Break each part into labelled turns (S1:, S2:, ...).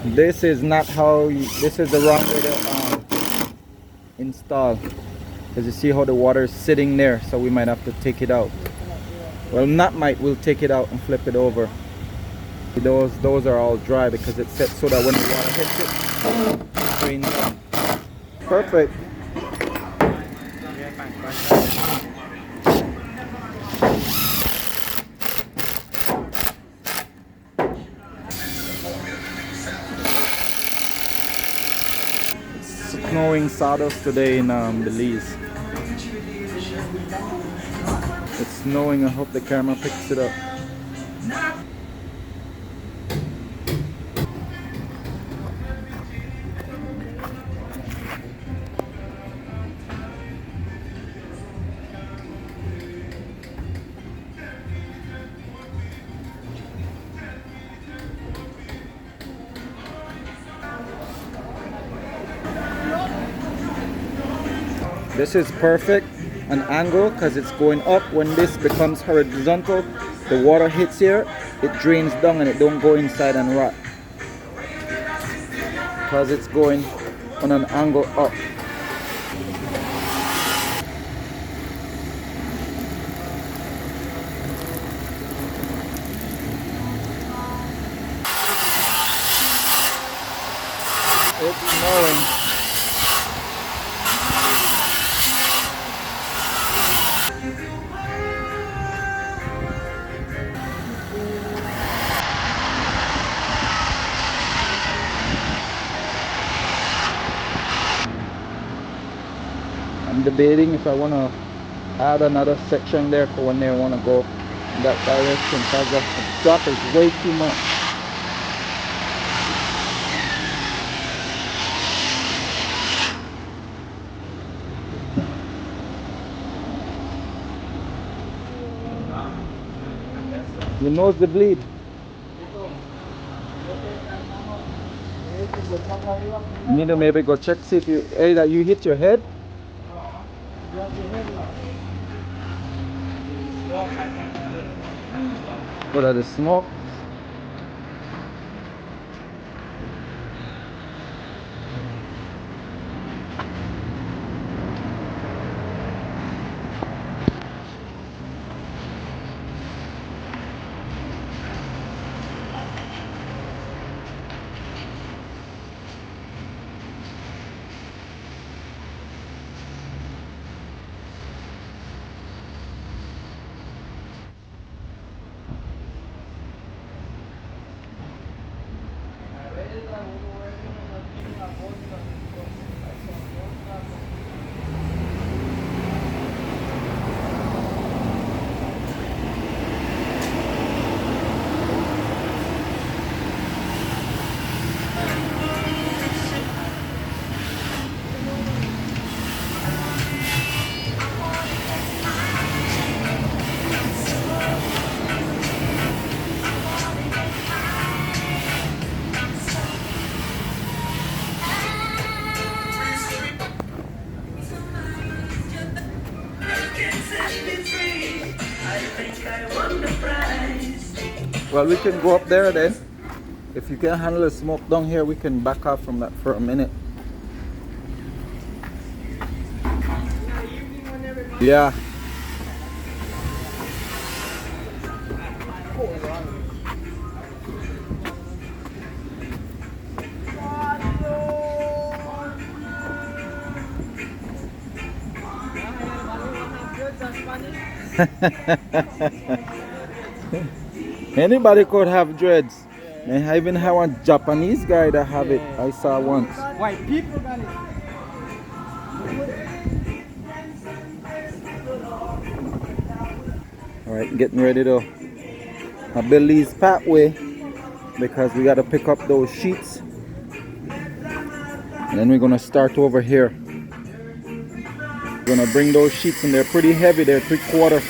S1: This is not how you, this is the wrong way to install, because you see how the water is sitting there, so we might have to take it out. Well, not might, we'll take it out and flip it over. Those are all dry because it's set so that when the water hits it, it drains down. Perfect. It's snowing sawdust today in Belize. It's snowing. I hope the camera picks it up. This is perfect an angle because it's going up. When this becomes horizontal, the water hits here, it drains down and it don't go inside and rot because it's going on an angle up. It's snowing. I'm debating if I want to add another section there for when they want to go in that direction, because the drop is way too much. Your nose the bleed. You need to maybe go check, see if you, hey, that you hit your head. What are the smoke? Well, we can go up there then. If you can handle the smoke down here, we can back off from that for a minute. Yeah. Anybody could have dreads. And I even have one Japanese guy that have it. I saw once.
S2: White people got it.
S1: Alright, getting ready to a Belize pathway because we got to pick up those sheets And then we're gonna start over here. We're gonna bring those sheets in. They're pretty heavy. They're 3/4.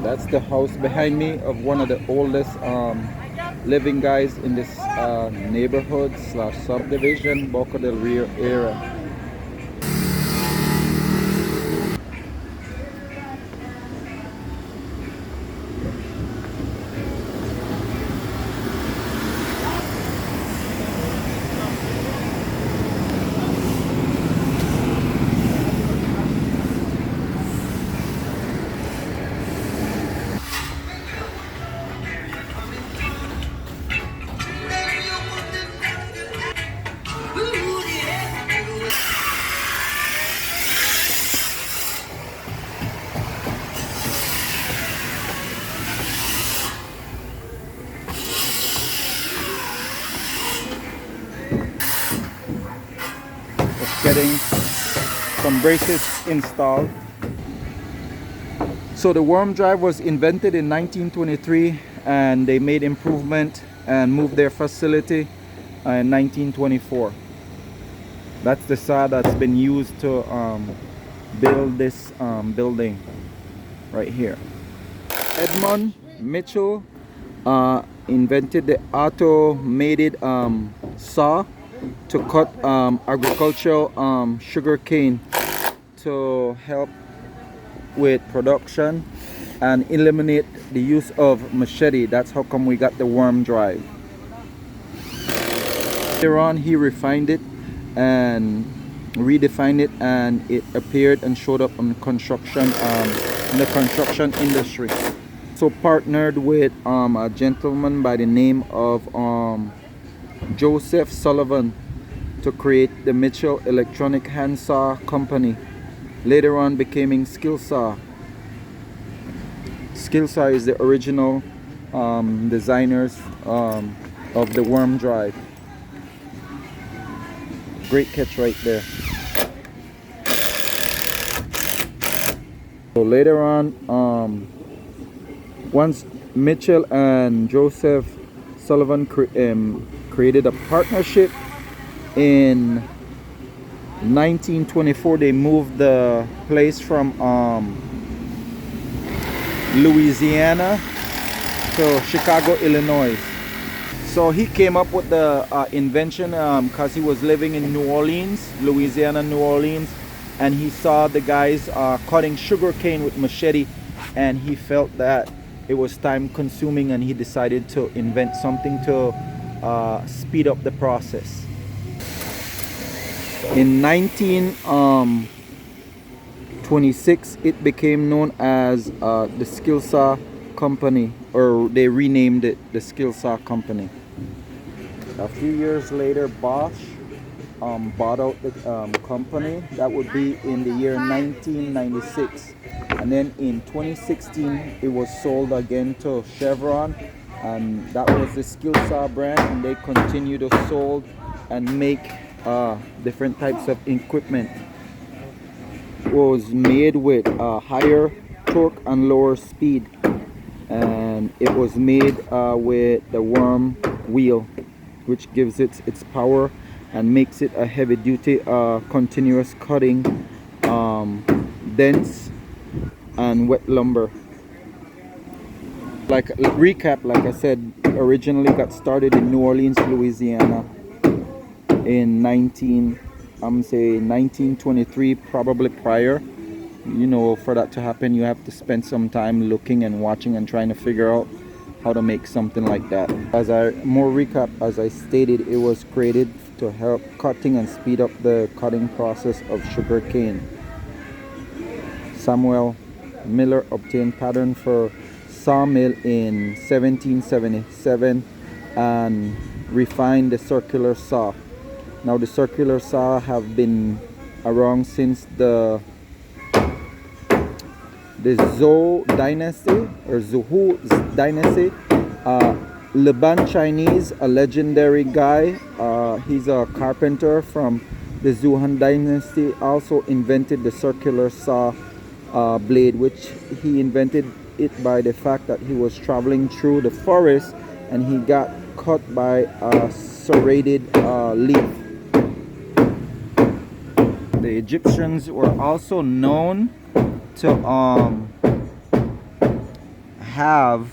S1: That's the house behind me of one of the oldest living guys in this neighborhood slash subdivision, Boca del Rio area. Getting some braces installed. So the worm drive was invented in 1923, and they made improvement and moved their facility in 1924. That's the saw that's been used to build this building right here. Edmund Mitchell invented the automated saw to cut agricultural sugar cane to help with production and eliminate the use of machete. That's how come we got the worm drive. Later on, he refined it and redefined it, and it appeared and showed up on construction in the construction industry. So partnered with a gentleman by the name of Joseph Sullivan to create the Mitchell Electronic Handsaw Company. Later on becoming Skillsaw. Skillsaw is the original designers of the worm drive. Great catch right there. So later on, once Mitchell and Joseph Sullivan created a partnership in 1924, they moved the place from Louisiana to Chicago, Illinois. So he came up with the invention because he was living in New Orleans, Louisiana, New Orleans, and he saw the guys cutting sugar cane with machete, and he felt that it was time consuming, and he decided to invent something to speed up the process. In 1926, it became known as the Skillsaw Company, or they renamed it the Skillsaw Company. A few years later, Bosch bought out the company. That would be in the year 1996. And then in 2016, it was sold again to Chevron, and that was the Skillsaw brand, and they continue to sold and make different types of equipment. It was made with higher torque and lower speed, and it was made with the worm wheel, which gives it its power and makes it a heavy duty continuous cutting, dense and wet lumber. Like recap, like I said, originally got started in New Orleans, Louisiana in 1923, probably prior. You know, for that to happen, you have to spend some time looking and watching and trying to figure out how to make something like that. As I stated, it was created to help cutting and speed up the cutting process of sugar cane. Samuel Miller obtained pattern for sawmill in 1777 and refined the circular saw. Now the circular saw have been around since the the Zhou dynasty or Zhou dynasty. Liban Chinese, a legendary guy. He's a carpenter from the Zhou dynasty. Also invented the circular saw blade, which he invented it by the fact that he was traveling through the forest and he got cut by a serrated leaf. The Egyptians were also known to have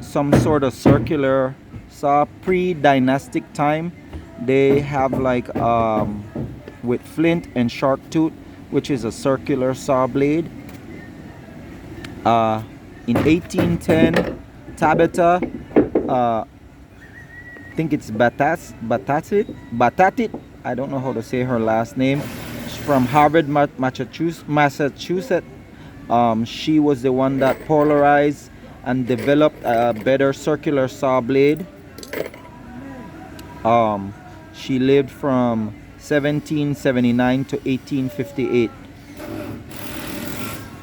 S1: some sort of circular saw pre-dynastic time. They have like with flint and shark tooth, which is a circular saw blade. In 1810, Tabitha, I think it's Batatit, I don't know how to say her last name. She's from Harvard, Massachusetts. She was the one that polarized and developed a better circular saw blade. She lived from 1779 to 1858.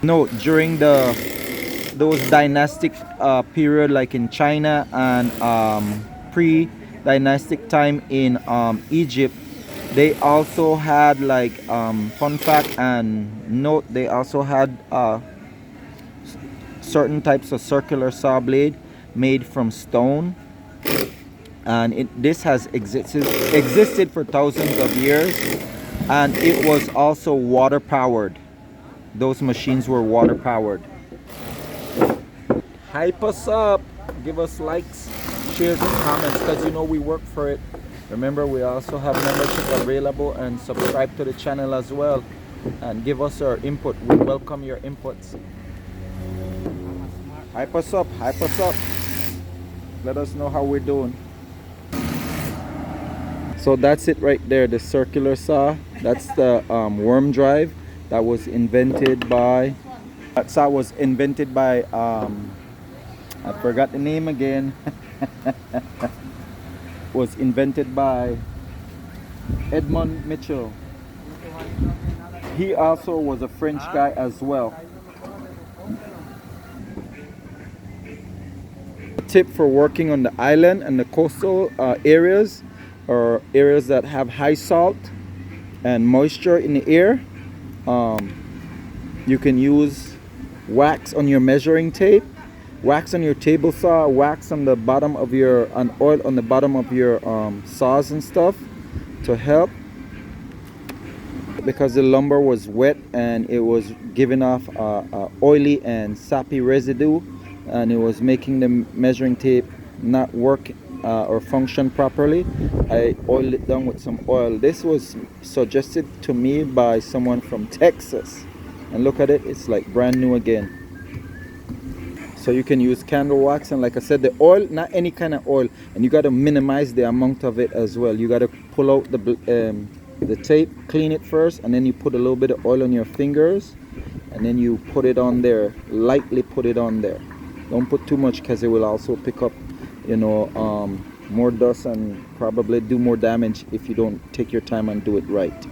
S1: No, during those dynastic period, like in China and pre-dynastic time in Egypt, they also had like fun fact and note, they also had certain types of circular saw blade made from stone, and this has existed for thousands of years, and it was also water powered. Those machines were water powered. Hype us up, give us likes, shares and comments, because you know we work for it. Remember, we also have membership available, and subscribe to the channel as well and give us our input. We welcome your inputs. Hype us up, hype us up. Let us know how we're doing. So that's it right there, the circular saw. That's the worm drive that was invented by, that saw was invented by I forgot the name again. Was invented by Edmund Mitchell. He also was a French guy as well. Tip for working on the island and the coastal areas, or areas that have high salt and moisture in the air, you can use wax on your measuring tape, wax on your table saw, wax on the bottom of your, and oil on the bottom of your saws and stuff to help, because the lumber was wet and it was giving off oily and sappy residue, and it was making the measuring tape not work or function properly. I oiled it down with some oil. This was suggested to me by someone from Texas, and look at it, it's like brand new again. So you can use candle wax, and like I said, the oil, not any kind of oil, and you got to minimize the amount of it as well. You got to pull out the tape, clean it first, and then you put a little bit of oil on your fingers, and then you put it on there, lightly put it on there. Don't put too much, because it will also pick up, you know, more dust and probably do more damage if you don't take your time and do it right.